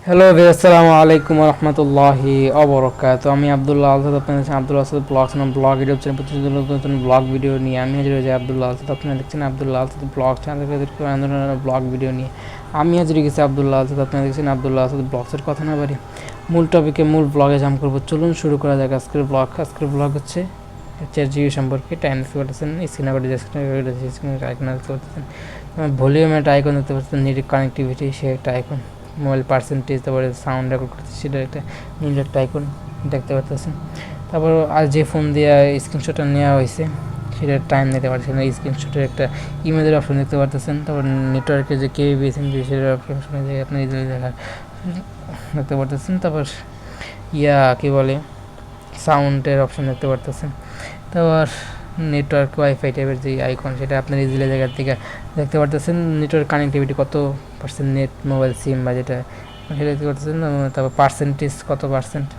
Hello আসসালামু আলাইকুম রহমতুল্লাহি অবরকাত। আমি আবদুল্লাহ আলসাদ, আপনারা দেখছেন আবদুল্লাহ আলসাদ ব্লগস নাম ব্লগ ইউটিউব চ্যানেল। প্রতিদিন নতুন নতুন ব্লগ ভিডিও নিয়ে আমি হাজির হয়েছি আবদুল্লাহ আলসাদ। আপনারা দেখছেন Abdullah Alsad vlog channel vlog video নিয়ে আমি হাজির গেছি আবদুল্লাহ আলসাদ। আপনারা দেখছেন আবদুল্লাহ আলসাদ ব্লগসের কথা না বাড়ি মূল টপিকে মূল ব্লগে জাম করবো। চলুন শুরু করা যাক আজকের ব্লগ। আজকের ব্লগ হচ্ছে চ্যাট জিবি সম্পর্কে। টাইম দেখতে পাচ্ছেন, স্ক্রিনে আইকন দেখতে পাচ্ছেন, ভলিউমে একটা আইকন দেখতে পাচ্ছেন, নেট কানেক্টিভিটি সে একটা আইকন, মোবাইল পার্সেন্টেজ, তারপরে সাউন্ড রেকর্ড করতে সেটা একটা নীল একটা আইকন দেখতে পাচ্ছেন। তারপর আর যে ফোন দিয়ে স্ক্রিনশটটা নেওয়া হয়েছে সেটার টাইম নিতে পারছেন, স্ক্রিনশটের একটা ইমেজের অপশন দেখতে পারতেছেন। তারপর নেটওয়ার্কের যে কেবিএসএন সেটার অপশন আপনি ইজিলি দেখতে পারতেছেন। তারপর কী বলে সাউন্ডের অপশন দেখতে পারতেছেন। তারপর নেটওয়ার্ক ওয়াইফাই টাইপের যে আইকন সেটা আপনার ইজিলি জায়গার থেকে দেখতে পারতেছেন। নেটওয়ার্ক কানেক্টিভিটি কত পার্সেন্ট নেট, মোবাইল সিম বা যেটা সেটা দেখতে পারতেছেন। তারপর পার্সেন্টেজ কত পার্সেন্ট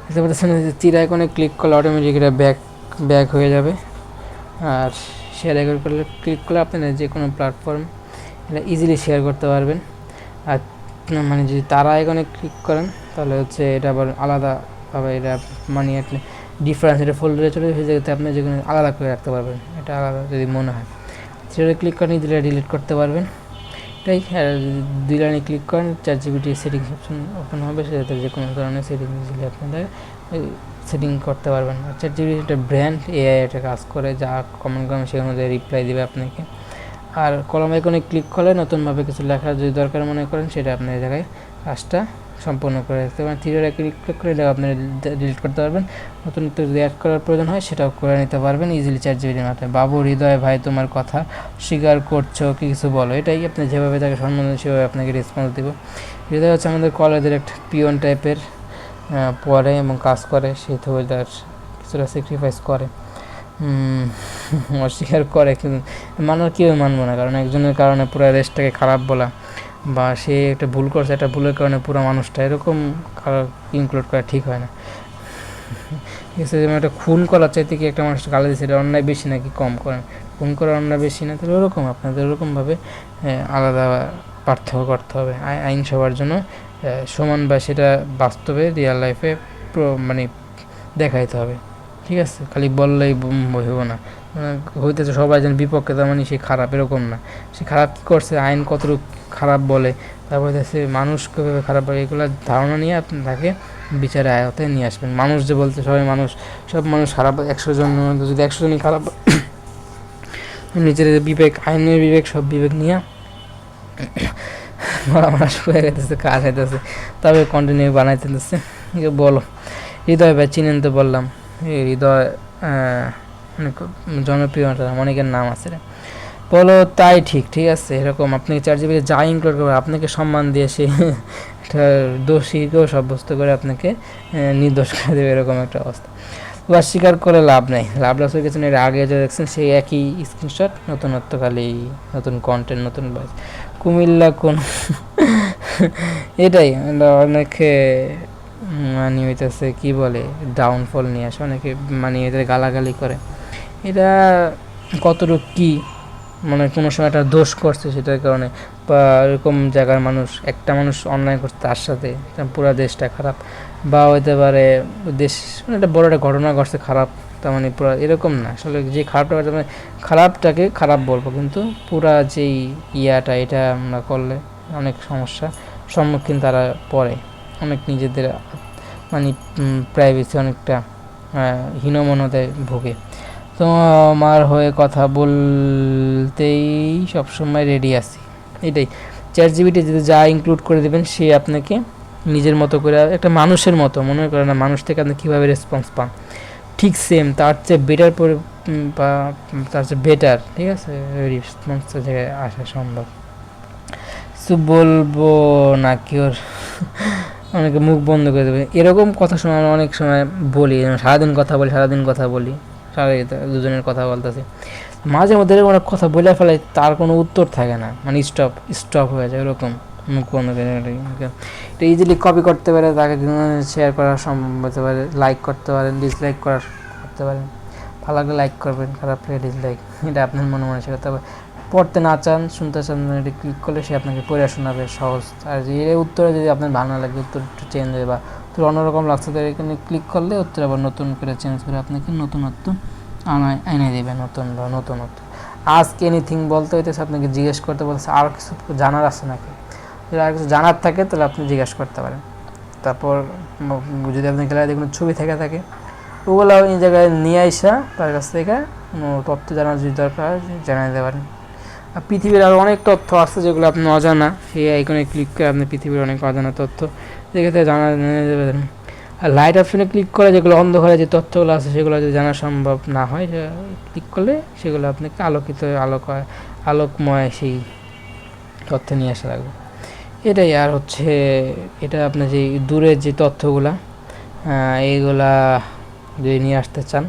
দেখতে পারতেছেন। তীর আইকনে ক্লিক করলে অটোমেটিক এটা ব্যাক হয়ে যাবে। আর শেয়ার আইকন করলে ক্লিক করলে আপনারা যে কোনো প্ল্যাটফর্ম এটা ইজিলি শেয়ার করতে পারবেন। আর মানে যদি তারা আইকনে ক্লিক করেন তাহলে হচ্ছে এটা আবার আলাদাভাবে এটা মানে আপনি ডিফারেন্স এটা ফোল্ডারে চলে সেই জায়গাতে আপনি যেখানে আলাদা করে রাখতে পারবেন, এটা আলাদা যদি মনে হয় সেটা ক্লিক করেন ইজিলি ডিলিট করতে পারবেন। এটাই দুই লাইনে ক্লিক করেন chat GPT settings option open হবে, সেটাতে যে কোনো ধরনের সেটিং ইজিলি আপনাদের সেটিং করতে পারবেন। আর চ্যাট জিপিটি একটা ব্র্যান্ড, এআই এটা কাজ করে, যা কমেন্ট করেন সেখানে রিপ্লাই দেবে আপনাকে। আর কলম আইকনে ক্লিক করলে নতুনভাবে কিছু লেখা যদি দরকার মনে করেন সেটা আপনি এই জায়গায় কাজটা সম্পূর্ণ করে রাখতে পারেন। থ্রিডে ক্লিক করে এটা আপনি ডিলিট করতে পারবেন। নতুন যদি অ্যাড করার প্রয়োজন হয় সেটাও করে নিতে পারবেন ইজিলি চ্যাট জিপিটির মাধ্যমে। বাবু হৃদয় ভাই তোমার কথা স্বীকার করছো কি কিছু বলো, এটাই আপনি যেভাবে তাকে সম্মান দেন সেভাবে আপনাকে রেসপন্স দেবো। হৃদয় হচ্ছে আমাদের কলেজের একটা পিওন টাইপের, পড়ে এবং কাজ করে, সে তো তার কিছুটা স্যাক্রিফাইস করে, অস্বীকার করে, কিন্তু মানার কেউ মানবো না, কারণ একজনের কারণে পুরো দেশটাকে খারাপ বলা বা সে একটা ভুল করছে, একটা ভুলের কারণে পুরো মানুষটা এরকম ইনক্লুড করা ঠিক হয় না। ঠিক আছে, যেমন একটা খুন করার চাইতে কি একটা মানুষটা গালি দিচ্ছে, এটা অন্যায় বেশি নাকি কম করেন? খুন করার অন্যায় বেশি না, তাহলে ওরকম আপনাদের ওরকমভাবে আলাদা পার্থক্য করতে হবে। আইন সবার জন্য সমান, বা সেটা বাস্তবে রিয়েল লাইফে মানে দেখাইতে হবে। ঠিক আছে, খালি বললেই হইব না, হইতেছে সবাই যেন বিপক্ষে, তার মানে সে খারাপ এরকম না। সে খারাপ কী করছে, আইন কতটুকু খারাপ বলে, তারপরে সে মানুষ কীভাবে খারাপ বলে, এগুলো ধারণা নিয়ে আপনি তাকে বিচারে আয়তায় নিয়ে আসবেন। মানুষ যে বলতে সব মানুষ খারাপ, 100 জন যদি 100 জনই খারাপ, নিজের বিবেক, আইনের বিবেক, সব বিবেক নিয়ে আমার শুয়ে গেতেছে, কাজ হইতেছে, তবে কন্টিনিউ বানাইতেছে। বলো হৃদয় ভাই, চিনেন তো বললাম, হৃদয় অনেক জনপ্রিয়, অনেকের নাম আছে রে। বলো তাই ঠিক আছে, এরকম আপনি চ্যাট জিপিটি যা ইনক্লুড করবে আপনাকে সম্মান দিয়ে সে একটা দোষীকেও সাব্যস্ত করে আপনাকে নির্দোষ করে দেবে, এরকম একটা অবস্থা। অস্বীকার করে লাভ নেই, লাভ লস হয়ে গেছেন। এর আগে যে দেখছেন সেই একই স্ক্রিনশট, নতুনত্ব খালি, নতুন কন্টেন্ট, নতুন বাস। কুমিল্লা কোন এটাই অনেকে মানে হইতেছে কী বলে ডাউনফল নিয়ে আসে, অনেকে মানে এদের গালাগালি করে। এটা কতটুকু কী মানে কোনো সময় একটা দোষ করছে সেটার কারণে, বা এরকম জায়গার মানুষ, একটা মানুষ অন্যায় করছে তার সাথে পুরো দেশটা খারাপ, বা হইতে পারে দেশ মানে একটা বড় একটা ঘটনা ঘটছে খারাপ, তার মানে পুরো এরকম না। আসলে যে খারাপটা করছে মানে খারাপটাকে খারাপ বলবো, কিন্তু পুরা যেই এটা আমরা করলে অনেক সমস্যা সম্মুখীন তারা পড়ে, অনেক নিজেদের মানে প্রাইভেসি অনেকটা হীনমন্যতায় ভোগে। তোমার হয়ে কথা বলতেই সবসময় রেডি আছি, এটাই। চ্যাট জিপিটি যদি যা ইনক্লুড করে দেবেন সে আপনাকে নিজের মতো করে একটা মানুষের মতো মনে করে না, মানুষ থেকে আপনি কীভাবে রেসপন্স পান ঠিক সেম তার চেয়ে বেটার বা তার চেয়ে বেটার, ঠিক আছে, রেসপন্স থেকে আসা সম্ভব। কিছু বলবো না কি ওর অনেকে মুখ বন্ধ করে দেবে, এরকম কথা শোনা অনেক সময় বলি, সারাদিন কথা বলি দুজনের কথা বলতেছি, মাঝে মধ্যে এরকম অনেক কথা বলে ফেলে, তার কোনো উত্তর থাকে না, মানে স্টপ হয়ে যায়, এরকম মুখ বন্ধ করে। এটা ইজিলি কপি করতে পারে, তাকে শেয়ার করা সম্ভব হতে পারে, লাইক করতে পারেন, ডিসলাইক করতে পারেন। ভালো লাগলে লাইক করবেন, খারাপ লাগলে ডিসলাইক, এটা আপনার মনে মানসিকতা। পড়তে না চান, শুনতে চান, এটা ক্লিক করলে সে আপনাকে পড়ে শোনাবে সহজ। আর এর উত্তরে যদি আপনার ভালো না লাগে, উত্তর একটু চেঞ্জ হয় বা উত্তর অন্যরকম লাগছে, তো এখানে ক্লিক করলে উত্তর আবার নতুন করে চেঞ্জ করে আপনাকে নতুনত্ব এনে দেবে, নতুনত্ব। আজকে এনিথিং বলতে হইতেছে আপনাকে জিজ্ঞেস করতে বলতেছে আর কিছু জানার আছে নাকি, যদি আর কিছু জানার থাকে তাহলে আপনি জিজ্ঞেস করতে পারেন। তারপর যদি আপনার গ্যালারিতে কোনো ছবি থেকে থাকে ওগুলো এই জায়গায় নিয়ে আসা তার কাছ থেকে কোনো তথ্য জানার যদি দরকার জানিয়ে দিতে পারেন। আর পৃথিবীর আরও অনেক তথ্য আছে যেগুলো আপনি অজানা, সেই আইকনে ক্লিক করে আপনি পৃথিবীর অনেক অজানা তথ্য যেখানে জানা যেতে পারেন। আর লাইট অপশনে ক্লিক করে যেগুলো অন্ধকারে যে তথ্যগুলো আছে সেগুলো যদি জানা সম্ভব না হয়, ক্লিক করলে সেগুলো আপনাকে আলোকময় সেই তথ্য নিয়ে আসা লাগবে, এটাই। আর হচ্ছে এটা আপনার যে দূরের যে তথ্যগুলা এইগুলা যদি নিয়ে আসতে চান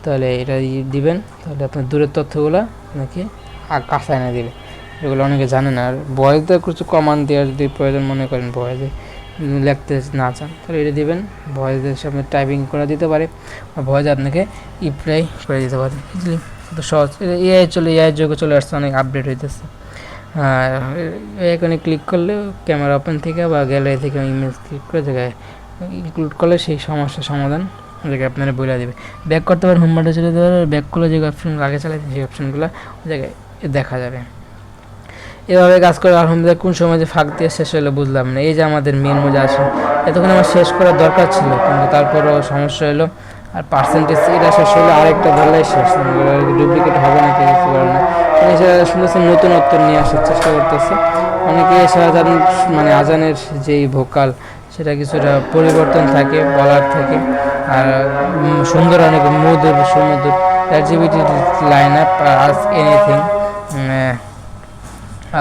তাহলে এটা দিবেন, তাহলে আপনার দূরের তথ্যগুলো আপনাকে কাছে এনে দেবে, এগুলো অনেকে জানে না। আর ভয়েসে কিছু কমান্ড দেওয়ার যদি প্রয়োজন মনে করেন, ভয়েসে লিখতে না চান তাহলে এটা দিবেন, ভয়েসের সামনে টাইপিং করে দিতে পারে বা ভয়েসে আপনাকে রিপ্লাই করে দিতে পারে, বুঝলি? তো সহজ। এআই যুগে চলে আসছে, অনেক আপডেট হইতেছে। আর এখানে ক্লিক করলে ক্যামেরা ওপেন থেকে বা গ্যালারি থেকে ইমেজ ক্লিক করে জায়গায় ইনক্লুড করলে সেই সমস্যার সমাধান জায়গায় আপনারা বলে দেবে। ব্যাক করতে পারেন, হোম বাটনে চলে যেতে পারে, ব্যাক করলে যে অপশনগুলো আগে চালাইছে সেই অপশনগুলো ওই জায়গায় দেখা যাবে। এভাবে কাজ করে আলহামদুলিল্লাহ। কোন সময় যে ফাঁক দিয়ে শেষ হলো বুঝলাম না। এই যে আমাদের মেন মজা আসে, এতক্ষণ আমার শেষ করার দরকার ছিল, কিন্তু তারপরও সমস্যা হলো। আর পার্সেন্টেজ এটা শেষ হলো, আরেকটা ধরলেই শেষ, ডুপ্লিকেট হবে না, কিছু করে না। শুনেছেন নতুনত্ব নিয়ে আসার চেষ্টা করতেছে অনেকে। মানে আজানের যেই ভোকাল সেটা কিছুটা পরিবর্তন থাকে, বলার থাকে, আর সুন্দর, অনেক মধুর, সুমধুর LGBT line up, ask anything.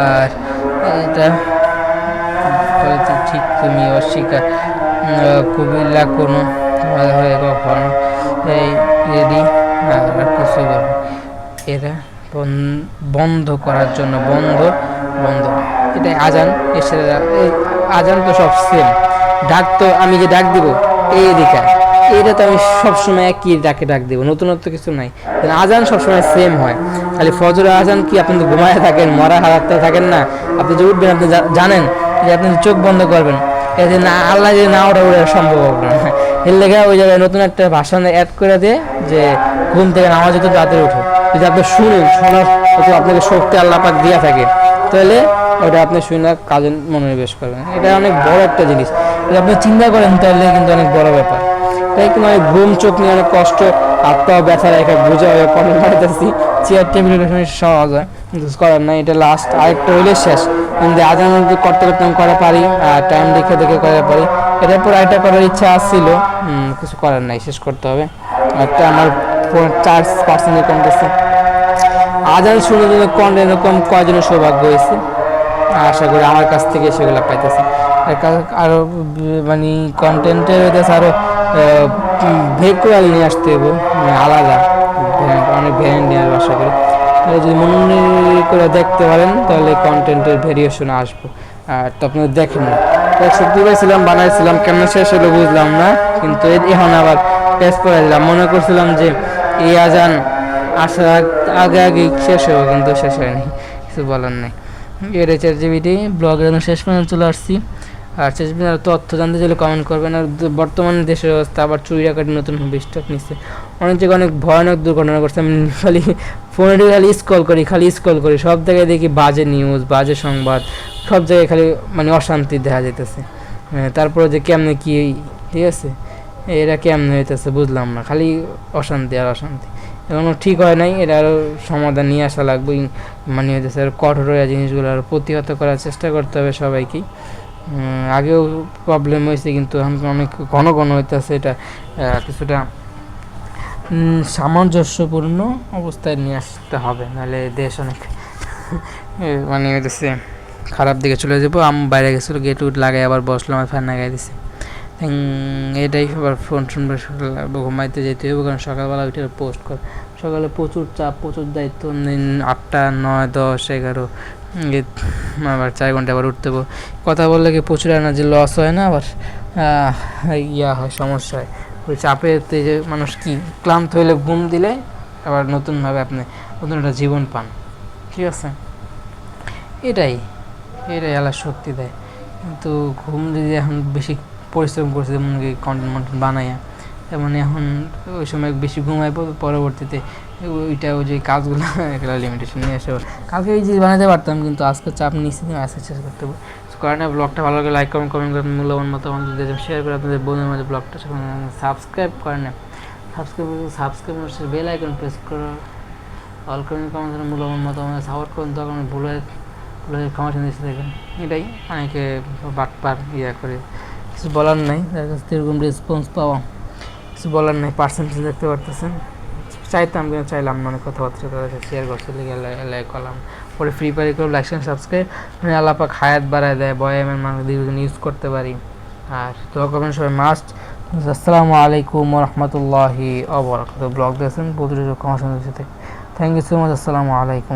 আর এটা ঠিক তুমি অস্বীকার কবিলা কোনো হয়ে কখনো এই রেডি আর কিছু বলবে, এরা বন্ধ করার জন্য বন্ধ এটাই আজান। এসে আজান তো সব সেম, ডাক তো আমি যে ডাক দিব এই দিকে, এটা তো আমি সবসময় একই ডাক দিব, নতুনত্ব কিছু নাই। আজান সবসময় সেম হয়, খালি ফজর আজান কি আপনি তো ঘুমায় থাকেন, মরা হারাতে থাকেন না, আপনি যে উঠবেন আপনি জানেন যে আপনি চোখ বন্ধ করবেন, এই যে না আল্লাহ যে না ওটা সম্ভব হবে না। এর লেগে ওই জায়গায় নতুন একটা ভাষণ অ্যাড করে দিয়ে যে ঘুম থেকে নামাজ হতো তাড়াতাড়ি উঠো, যদি আপনি শোনার আপনাকে শক্তি আল্লাহ পাক দিয়া থাকে তাহলে ওটা আপনি শুনে কাজে মনোনিবেশ করবেন। এটা অনেক বড় একটা জিনিস, যদি আপনি চিন্তা করেন তাহলে কিন্তু অনেক বড় ব্যাপার। তাই কি মানে ঘুম চোখ নিয়ে অনেক কষ্ট, হাত পা ব্যথা রেখে বোঝা হয়ে কমেন্ট মারতেছি, চেয়ার টেবিলের সহজ হয় কিন্তু করার নাই। এটা লাস্ট আরেকটা হইলে শেষ, কিন্তু আজান করতে আমি করা পারি, আর টাইম দেখে করে পারি। এটার পর আরেকটা করার ইচ্ছা আসছিল, কিছু করার নাই, শেষ করতে হবে। একটা আমার 4% কমতেছে। আজান শুনে জন্য এরকম কয়জনের সৌভাগ্য হয়েছে, আশা করি আমার কাছ থেকে সেগুলো পাইতেছে। আরও মানে কন্টেন্টের হইতেছে আরও ভেকুয়াল নিয়ে আসতে হবে, আলাদা অনেক ভ্যারিয়েন্ট নিয়ে আসবো আশা করি। যদি মনে করে দেখতে পারেন তাহলে কন্টেন্টের ভেরিয়েশন আসবো। আর তো আপনারা দেখেন না, সত্যি পাইছিলাম, বানাইছিলাম, কেমন শেষ হলো বুঝলাম না, কিন্তু এখন আবার পেজ করে দিলাম। মনে করছিলাম যে এই আজান আসার আগে শেষ হবে, কিন্তু শেষ হয়নি, কিছু বলার নেই। এর ChatGPT ব্লগের শেষ পর্যন্ত চলে আসছি। আর ChatGPT তথ্য জানতে চাইলে কমেন্ট করবেন। আর বর্তমানে দেশের অবস্থা আবার চুরি ডাকাতি নতুন স্টক নিচ্ছে, অনেক জায়গায় অনেক ভয়ানক দুর্ঘটনা করছে। আমি খালি ফোনে খালি স্ক্রল করি, সব জায়গায় দেখি বাজে নিউজ, বাজে সংবাদ, সব জায়গায় খালি মানে অশান্তি দেখা যেতেছে। তারপরে যে কেমনে কি, ঠিক আছে, এরা কেমনে হইতেছে বুঝলাম না, খালি অশান্তি আর অশান্তি, এখনও ঠিক হয় নাই। এটা আরও সমাধান নিয়ে আসা লাগবে, মানে হইতেছে আর কঠোর হয়ে জিনিসগুলো আরও প্রতিহত করার চেষ্টা করতে হবে সবাইকেই। আগেও প্রবলেম হয়েছে, কিন্তু এখন অনেক ঘন হইতেছে। এটা কিছুটা সামঞ্জস্যপূর্ণ অবস্থায় নিয়ে আসতে হবে, নাহলে দেশ অনেক মানে হইতেছে খারাপ দিকে চলে যাবো। বাইরে গেছিলো, গেট উট লাগাই আবার বসলাম, আর ফ্যান লাগাই দিছে। এটাই আবার ফোন শুনবে, ঘুমাইতে যেতে হবে, কারণ সকালবেলা উঠে পোস্ট কর। সকালে প্রচুর চাপ, প্রচুর দায়িত্ব, 8টা 9 10 11 আবার 4 ঘন্টা আবার উঠতে হবে। কথা বললে কি প্রচুর এনার্জি লস হয় না, আবার হয়, সমস্যা হয়। ওই চাপেতে যে মানুষ কি ক্লান্ত হইলে ঘুম দিলে আবার নতুনভাবে আপনি নতুন একটা জীবন পান। ঠিক আছে, এটাই এটাই আল্লাহ শক্তি দেয়। কিন্তু ঘুম যদি এখন বেশি পরিশ্রম করছে, যেমন কি কন্টেন্ট বানাইয়া, তেমন এখন ওই সময় বেশি ঘুমায় পরবর্তীতে ওইটা ওই যে কাজগুলো একটা লিমিটেশন নিয়ে এসে কালকে এই যে বানাতে পারতাম, কিন্তু আজকে চাপ নিচ্ছি, আজকে শেষ করতে হবে। কারণে ব্লগটা ভালো লাগে লাইক কমেন্ট করেন, মূল্যবান মতো আমাদের শেয়ার করে আপনাদের বন্ধুদের মধ্যে ব্লগটা সাবস্ক্রাইব করেন না, সাবস্ক্রাইব বেল আইকন প্রেস করে অল কমেন্ট কমেন্ট মূল্যবান মতো আমাদের সাপোর্ট করুন। তখন ভুলে ক্ষমা দিচ্ছে দেখেন, এটাই অনেকে বাটপার করে, কিছু বলার নাই, তার কাছ থেকে এরকম রেসপন্স পাওয়া কিছু বলার নেই। পার্সেন্টেজ দেখতে পারতেছেন, চাইতাম কিন্তু চাইলাম না, অনেক কথাবার্তা তাদের সাথে শেয়ার করতে লাইক করলাম, পরে ফ্রি ফায়ার করে লাইক সাবস্ক্রাইব আল্লাপাক হায়াত বাড়ায় দেয়, বয়ামের মানুষ দীর্ঘদিন ইউজ করতে পারি। আর দোয়া করবেন সবাই মাস্ট। আসসালামু আলাইকুম রহমতুল্লাহি ওয়া বারাকাতুহু। ব্লগ দেখছেন প্রতিটি ক্ষমা সুন্দর সাথে, থ্যাংক ইউ সো মাচ। আসসালামু আলাইকুম।